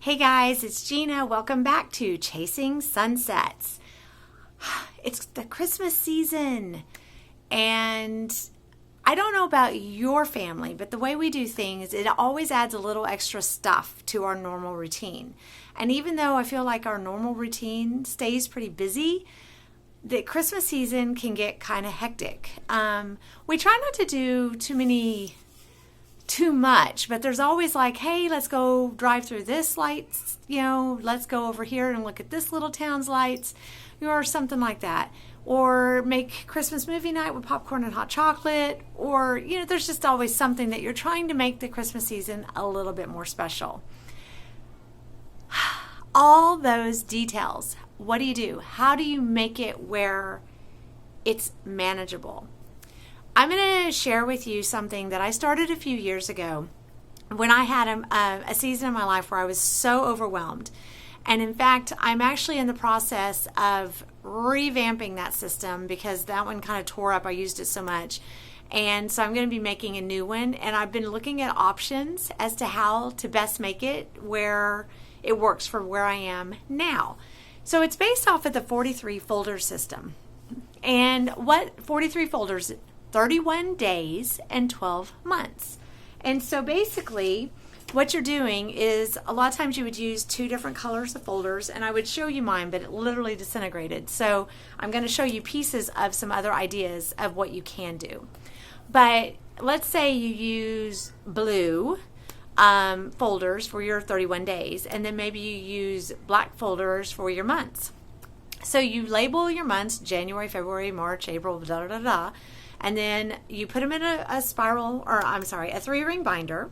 Hey guys, it's Gina. Welcome back to Chasing Sunsets. It's the Christmas season, and I don't know about your family, but the way we do things, it always adds a little extra stuff to our normal routine. And even though I feel like our normal routine stays pretty busy, the Christmas season can get kind of hectic. We try not to do too much, but there's always like, hey, let's go drive through this lights, let's go over here and look at this little town's lights, or something like that. Or make Christmas movie night with popcorn and hot chocolate, or, there's just always something that you're trying to make the Christmas season a little bit more special. All those details, what do you do? How do you make it where it's manageable? I'm going to share with you something that I started a few years ago when I had a season in my life where I was so overwhelmed. And in fact, I'm actually in the process of revamping that system because that one kind of tore up. I used it so much. And so I'm going to be making a new one. And I've been looking at options as to how to best make it where it works for where I am now. So it's based off of the 43 folder system. And what 43 folders, 31 days and 12 months. And so basically what you're doing is a lot of times you would use two different colors of folders, and I would show you mine, but it literally disintegrated. So I'm going to show you pieces of some other ideas of what you can do. But let's say you use blue folders for your 31 days, and then maybe you use black folders for your months. So you label your months, January, February, March, April, da da da da. And then you put them in a 3-ring binder,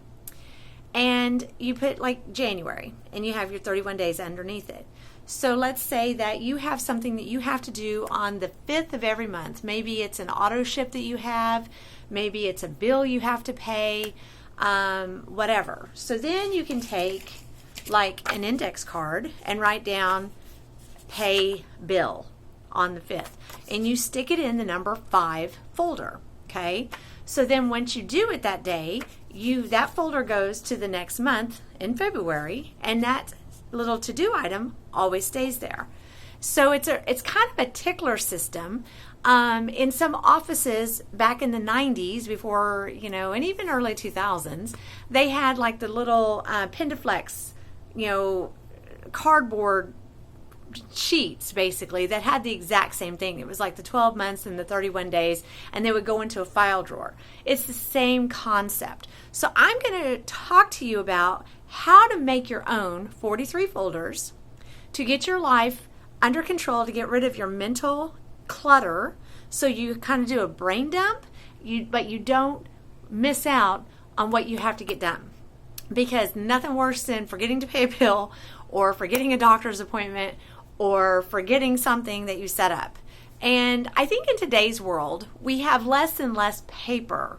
and you put like January, and you have your 31 days underneath it. So let's say that you have something that you have to do on the 5th of every month. Maybe it's an auto ship that you have, maybe it's a bill you have to pay, whatever. So then you can take like an index card and write down pay bill on the 5th, and you stick it in the number 5 folder. Okay, so then once you do it that day, that folder goes to the next month in February, and that little to-do item always stays there. So it's kind of a tickler system. In some offices back in the 90s, before, and even early 2000s, they had like the little Pendaflex, cardboard sheets basically that had the exact same thing. It was like the 12 months and the 31 days, and they would go into a file drawer. It's the same concept. So I'm going to talk to you about how to make your own 43 folders to get your life under control, to get rid of your mental clutter, so you kind of do a brain dump, but you don't miss out on what you have to get done. Because nothing worse than forgetting to pay a bill, or forgetting a doctor's appointment, or forgetting something that you set up. And I think in today's world, we have less and less paper,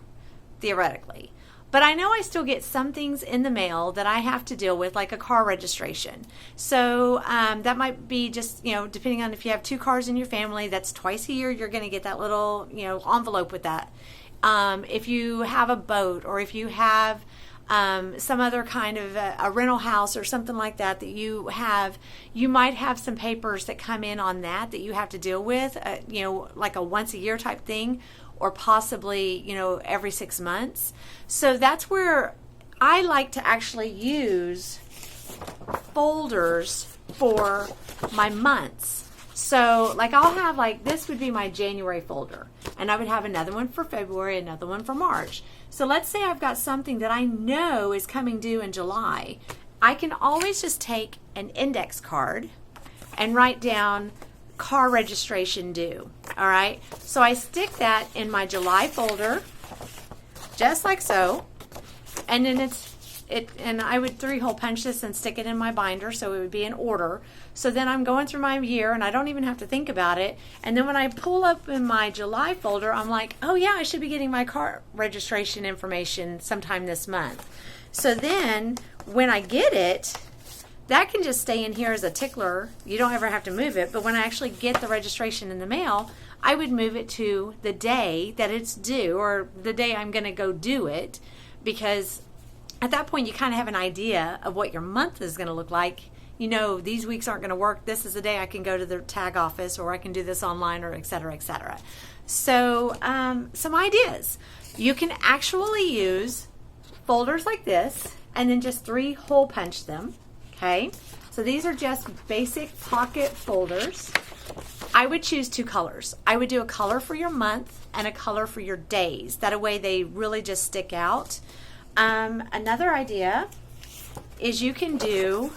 theoretically. But I know I still get some things in the mail that I have to deal with, like a car registration. So that might be just, depending on if you have 2 cars in your family, that's twice a year you're going to get that little, envelope with that. If you have a boat, or if you have some other kind of a rental house or something like that you might have some papers that come in on that you have to deal with, like a once a year type thing, or possibly, every 6 months. So that's where I like to actually use folders for my months. So like I'll have this would be my January folder, and I would have another one for February, another one for March. So let's say I've got something that I know is coming due in July. I can always just take an index card and write down car registration due. All right. So I stick that in my July folder, just like so. And then and I would 3-hole punch this and stick it in my binder so it would be in order. So then I'm going through my year and I don't even have to think about it. And then when I pull up in my July folder, I'm like, oh yeah, I should be getting my car registration information sometime this month. So then when I get it, that can just stay in here as a tickler. You don't ever have to move it. But when I actually get the registration in the mail, I would move it to the day that it's due, or the day I'm going to go do it, because at that point you kind of have an idea of what your month is going to look like. You know, these weeks aren't going to work. This is the day I can go to the tag office, or I can do this online, or et cetera, et cetera. So some ideas. You can actually use folders like this and then just 3 hole punch them. Okay, so these are just basic pocket folders. I would choose 2 colors. I would do a color for your month and a color for your days. That way they really just stick out. Another idea is you can do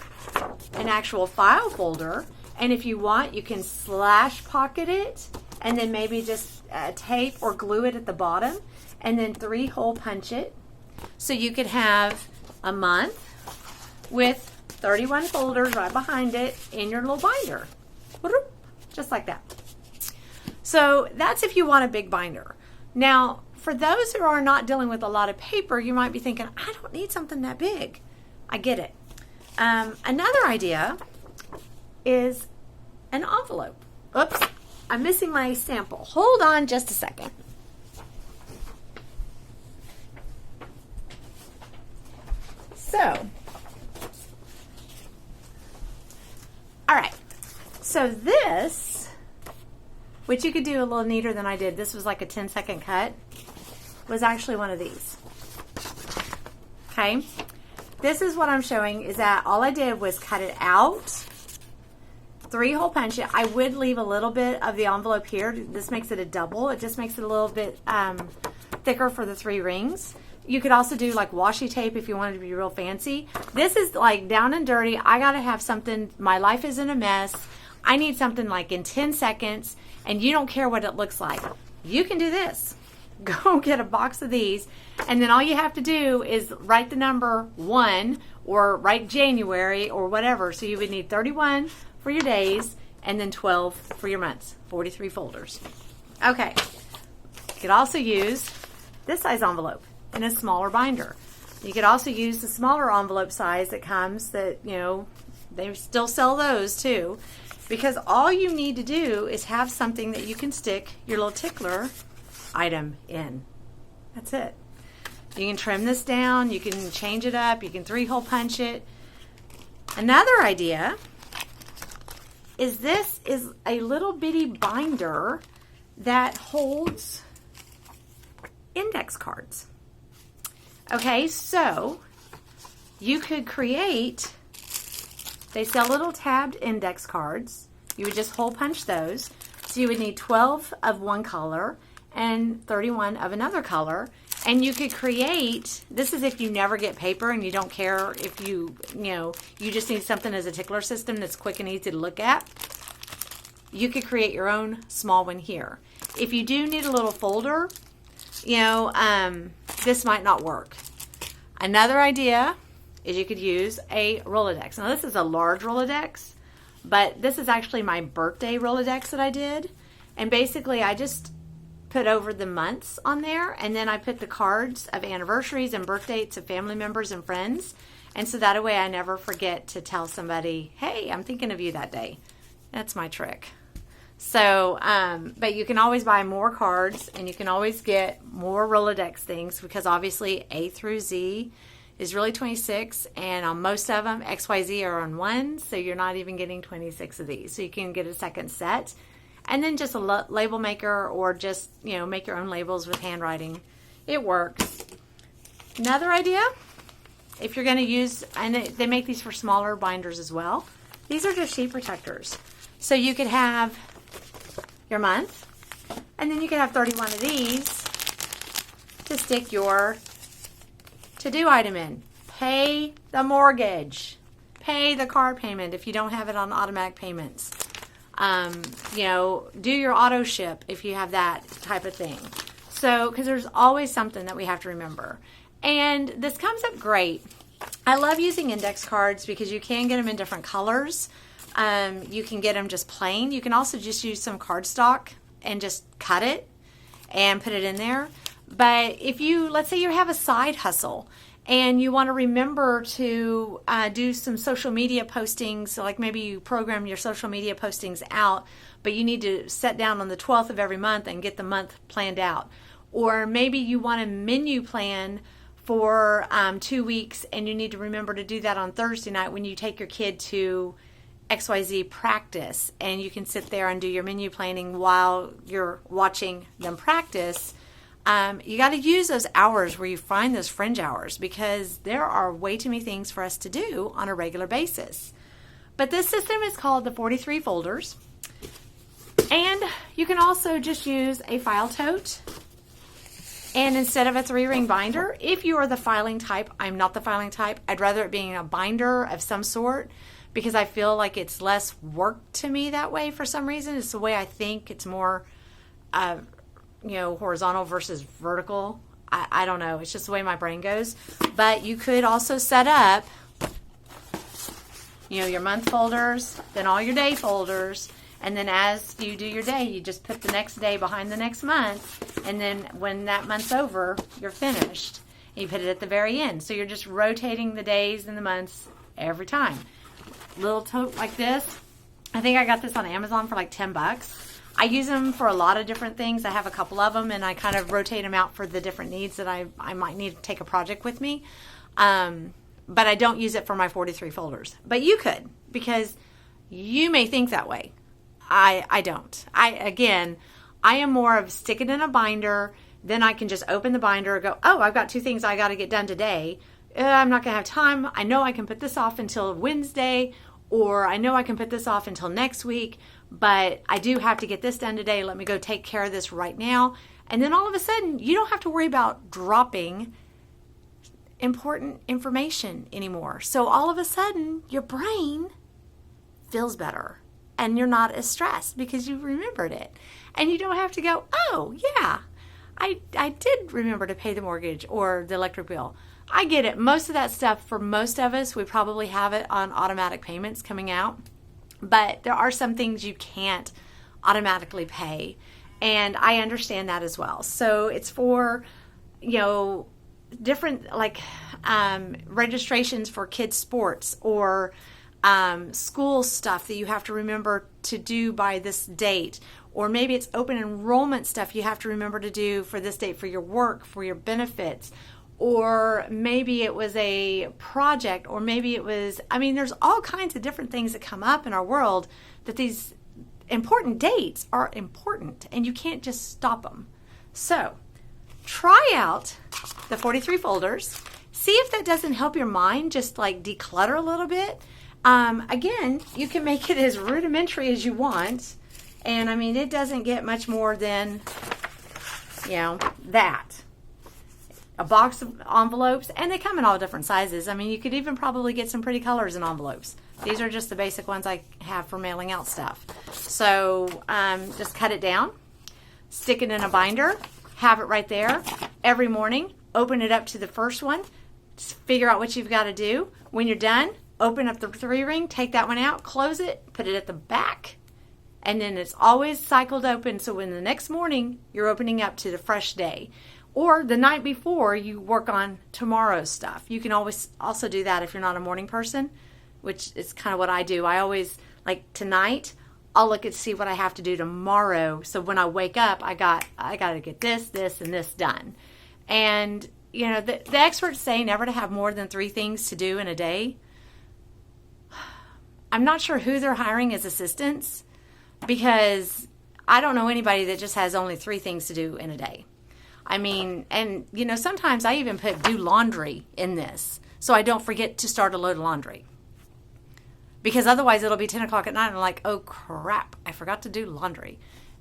an actual file folder, and if you want, you can slash pocket it and then maybe just tape or glue it at the bottom and then 3 hole punch it. So you could have a month with 31 folders right behind it in your little binder. Just like that. So that's if you want a big binder. Now, for those who are not dealing with a lot of paper, you might be thinking, I don't need something that big. I get it. Another idea is an envelope. Oops, I'm missing my sample. Hold on just a second. So, all right. So this, which you could do a little neater than I did, this was like a 10-second cut, was actually one of these. Okay. This is what I'm showing, is that all I did was cut it out, 3 hole punch it. I would leave a little bit of the envelope here. This makes it a double. It just makes it a little bit thicker for the 3 rings. You could also do like washi tape if you wanted to be real fancy. This is like down and dirty. I got to have something. My life is in a mess. I need something like in 10 seconds, and you don't care what it looks like. You can do this. Go get a box of these, and then all you have to do is write the number 1 or write January or whatever. So you would need 31 for your days and then 12 for your months, 43 folders. Okay. You could also use this size envelope in a smaller binder. You could also use the smaller envelope size that comes that, you know, they still sell those too, because all you need to do is have something that you can stick your little tickler item in. That's it. You can trim this down, you can change it up, you can 3 hole punch it. Another idea is this is a little bitty binder that holds index cards. Okay, so you could create, they sell little tabbed index cards. You would just hole punch those. So you would need 12 of one color and 31 of another color. And you could create, this is if you never get paper and you don't care if you just need something as a tickler system that's quick and easy to look at. You could create your own small one here. If you do need a little folder, this might not work. Another idea is you could use a Rolodex. Now this is a large Rolodex, but this is actually my birthday Rolodex that I did. And basically I just put over the months on there, and then I put the cards of anniversaries and birth dates of family members and friends. And so that way I never forget to tell somebody, hey, I'm thinking of you that day. That's my trick. So, but you can always buy more cards, and you can always get more Rolodex things, because obviously A through Z is really 26, and on most of them, X, Y, Z are on 1, so you're not even getting 26 of these. So you can get a second set, and then just a label maker, or just, make your own labels with handwriting. It works. Another idea, if you're going to use, and they make these for smaller binders as well, these are just sheet protectors. So you could have your month, and then you could have 31 of these to stick your to-do item in. Pay the mortgage, pay the car payment if you don't have it on automatic payments. Do your auto ship if you have that type of thing. So, because there's always something that we have to remember. And this comes up great. I love using index cards because you can get them in different colors. You can get them just plain. You can also just use some cardstock and just cut it and put it in there. But if let's say you have a side hustle and you want to remember to do some social media postings, so like maybe you program your social media postings out, but you need to sit down on the 12th of every month and get the month planned out. Or maybe you want a menu plan for 2 weeks, and you need to remember to do that on Thursday night when you take your kid to XYZ practice, and you can sit there and do your menu planning while you're watching them practice. You got to use those hours where you find those fringe hours, because there are way too many things for us to do on a regular basis. But this system is called the 43 folders, and you can also just use a file tote. And instead of a 3-ring binder, if you are the filing type, I'm not the filing type. I'd rather it being a binder of some sort, because I feel like it's less work to me that way for some reason. It's the way I think. It's more, horizontal versus vertical. I don't know. It's just the way my brain goes. But you could also set up, your month folders, then all your day folders. And then as you do your day, you just put the next day behind the next month. And then when that month's over, you're finished. And you put it at the very end. So you're just rotating the days and the months every time. Little tote like this. I think I got this on Amazon for like $10. I use them for a lot of different things. I have a couple of them, and I kind of rotate them out for the different needs that I might need to take a project with me. But I don't use it for my 43 folders. But you could, because you may think that way. I don't. I am more of stick it in a binder. Then I can just open the binder and go, oh, I've got 2 things I got to get done today. I'm not going to have time. I know I can put this off until Wednesday, or I know I can put this off until next week, but I do have to get this done today. Let me go take care of this right now. And then all of a sudden, you don't have to worry about dropping important information anymore. So all of a sudden, your brain feels better. And you're not as stressed because you remembered it. And you don't have to go, oh, yeah, I did remember to pay the mortgage or the electric bill. I get it. Most of that stuff, for most of us, we probably have it on automatic payments coming out. But there are some things you can't automatically pay. And I understand that as well. So it's for, different registrations for kids' sports, or school stuff that you have to remember to do by this date, or maybe it's open enrollment stuff you have to remember to do for this date for your work, for your benefits, or maybe it was a project, or maybe it was, there's all kinds of different things that come up in our world that these important dates are important, and you can't just stop them. So try out the 43 folders. See if that doesn't help your mind just like declutter a little bit. Again, you can make it as rudimentary as you want. And it doesn't get much more than, that. A box of envelopes, and they come in all different sizes. You could even probably get some pretty colors in envelopes. These are just the basic ones I have for mailing out stuff. So just cut it down, stick it in a binder, have it right there. Every morning, open it up to the first one, figure out what you've got to do. When you're done, open up the 3-ring, take that one out, close it, put it at the back, and then it's always cycled open. So when the next morning you're opening up to the fresh day, or the night before you work on tomorrow's stuff. You can always also do that if you're not a morning person, which is kind of what I do. I always, like tonight, I'll look and see what I have to do tomorrow. So when I wake up, I got to get this, and this done. And, the experts say never to have more than 3 things to do in a day. I'm not sure who they're hiring as assistants, because I don't know anybody that just has only 3 things to do in a day. Sometimes I even put do laundry in this, so I don't forget to start a load of laundry. Because otherwise it'll be 10 o'clock at night and I'm like, oh crap, I forgot to do laundry.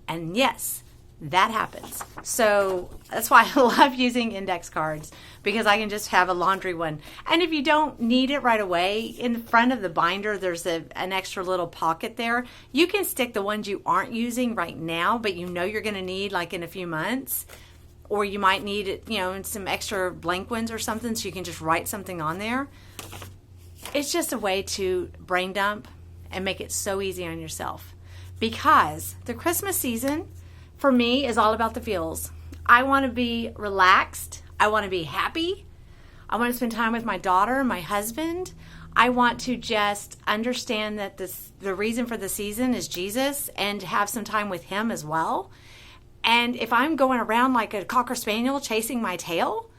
And yes, that happens. So that's why I love using index cards, because I can just have a laundry one. And if you don't need it right away, in the front of the binder, there's an extra little pocket there. You can stick the ones you aren't using right now, but you're going to need like in a few months. Or you might need it, some extra blank ones or something, so you can just write something on there. It's just a way to brain dump and make it so easy on yourself. Because the Christmas season, for me, is all about the feels. I want to be relaxed. I want to be happy. I want to spend time with my daughter and my husband. I want to just understand that the reason for the season is Jesus, and have some time with him as well. And if I'm going around like a Cocker Spaniel chasing my tail,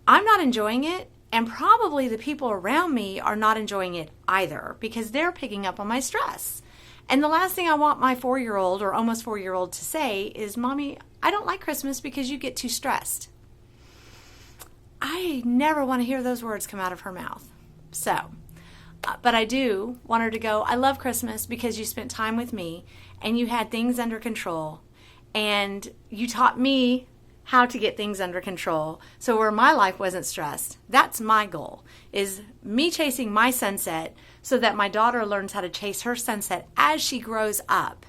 I'm not enjoying it, and probably the people around me are not enjoying it either because they're picking up on my stress. And the last thing I want my 4-year-old or almost 4-year-old to say is, Mommy, I don't like Christmas because you get too stressed. I never want to hear those words come out of her mouth. So, but I do want her to go, I love Christmas because you spent time with me and you had things under control and you taught me how to get things under control. So where my life wasn't stressed, that's my goal, is me chasing my sunset so that my daughter learns how to chase her sunset as she grows up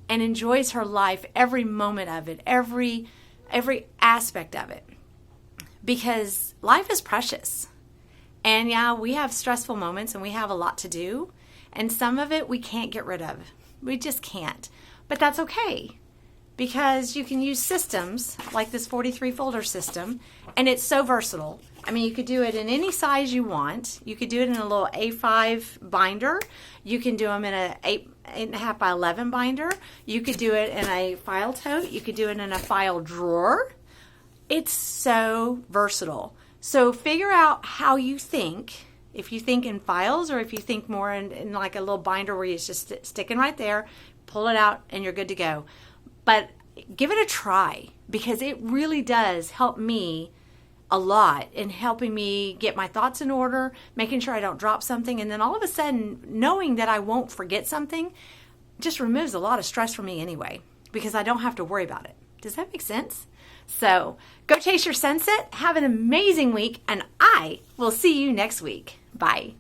and enjoys her life, every moment of it, every aspect of it. Because life is precious. And yeah, we have stressful moments and we have a lot to do. And some of it we can't get rid of. We just can't. But that's okay. Because you can use systems like this 43 folder system. And it's so versatile. I mean, you could do it in any size you want. You could do it in a little A5 binder. You can do them in a 8.5 by 11 binder. You could do it in a file tote. You could do it in a file drawer. It's so versatile. So figure out how you think. If you think in files or if you think more in like a little binder where it's just sticking right there, pull it out and you're good to go. But give it a try because it really does help me a lot in helping me get my thoughts in order, making sure I don't drop something. And then all of a sudden, knowing that I won't forget something just removes a lot of stress from me anyway because I don't have to worry about it. Does that make sense? So go chase your sunset, have an amazing week, and I will see you next week. Bye.